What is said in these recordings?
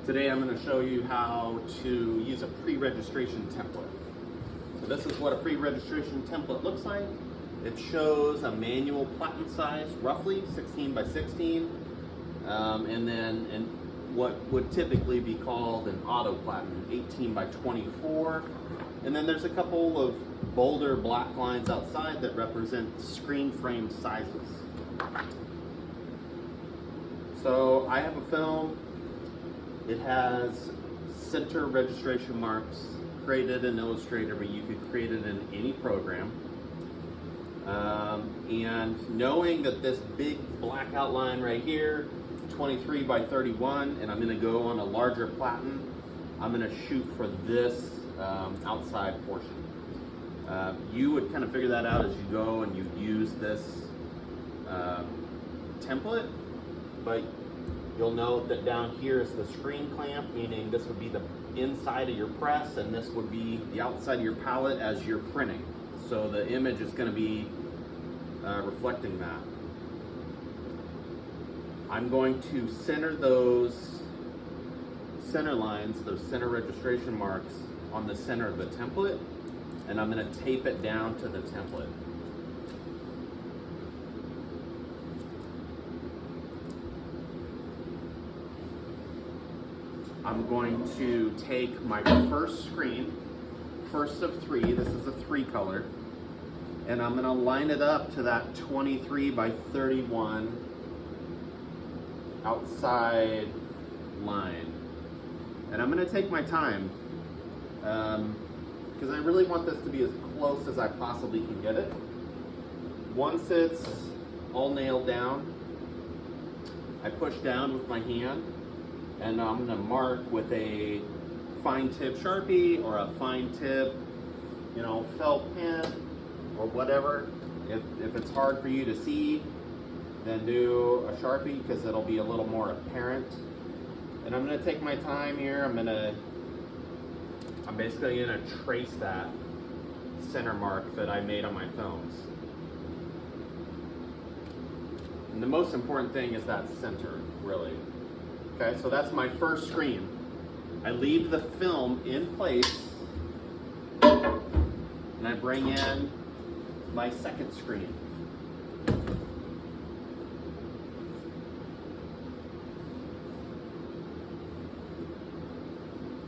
Today I'm going to show you how to use a pre-registration template. So this is what a pre-registration template looks like. It shows a manual platen size, roughly 16 by 16, and then what would typically be called an auto platen, 18 by 24. And then there's a couple of bolder black lines outside that represent screen frame sizes. So I have a film. It has center registration marks created in Illustrator, but you could create it in any program. And knowing that this big black outline right here, 23 by 31, and I'm going to go on a larger platen, I'm going to shoot for this outside portion. You would kind of figure that out as you go and you use this template, but you'll note that down here is the screen clamp, meaning this would be the inside of your press and this would be the outside of your palette as you're printing. So the image is going to be reflecting that. I'm going to center those center lines, those center registration marks on the center of the template, and I'm going to tape it down to the template. I'm going to take my first screen, first of three, this is a 3 color, and I'm going to line it up to that 23 by 31 outside line. And I'm going to take my time because I really want this to be as close as I possibly can get it. Once it's all nailed down, I push down with my hand and I'm going to mark with a fine tip Sharpie or a fine tip, felt pen or whatever. If it's hard for you to see, then do a Sharpie because it'll be a little more apparent. And I'm going to take my time here. I'm basically going to trace that center mark that I made on my films. And the most important thing is that center, really. Okay, so that's my first screen. I leave the film in place and I bring in my second screen.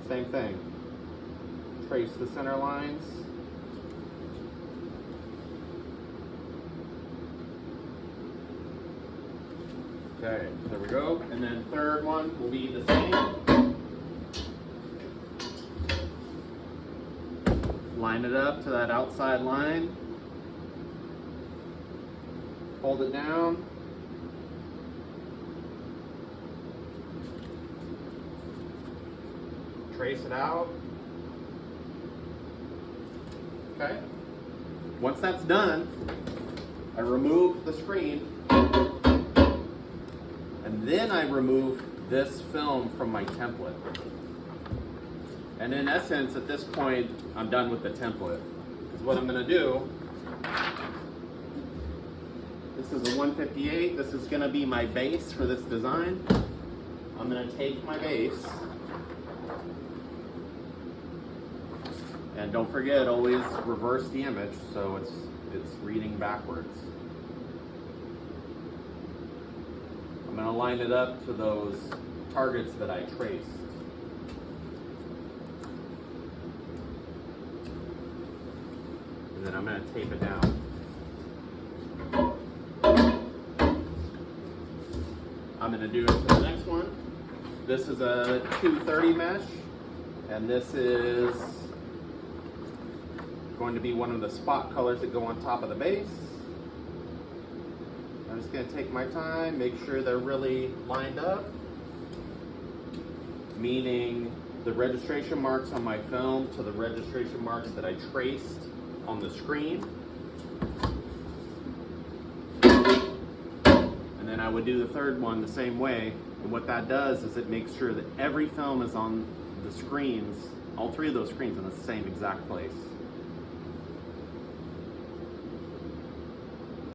Same thing. Trace the center lines. Okay, there we go. And then third one will be the same. Line it up to that outside line. Hold it down. Trace it out. Okay. Once that's done, I remove the screen and then I remove this film from my template. And in essence, at this point, I'm done with the template. Because what I'm going to do, this is a 158. This is going to be my base for this design. I'm going to take my base. And don't forget, always reverse the image so it's reading backwards. I'm going to line it up to those targets that I traced. And then I'm going to tape it down. I'm going to do it for the next one. This is a 230 mesh, and this is going to be one of the spot colors that go on top of the base. I'm just going to take my time, make sure they're really lined up, meaning the registration marks on my film to the registration marks that I traced on the screen. And then I would do the third one the same way. And what that does is it makes sure that every film is on the screens, all 3 of those screens, in the same exact place.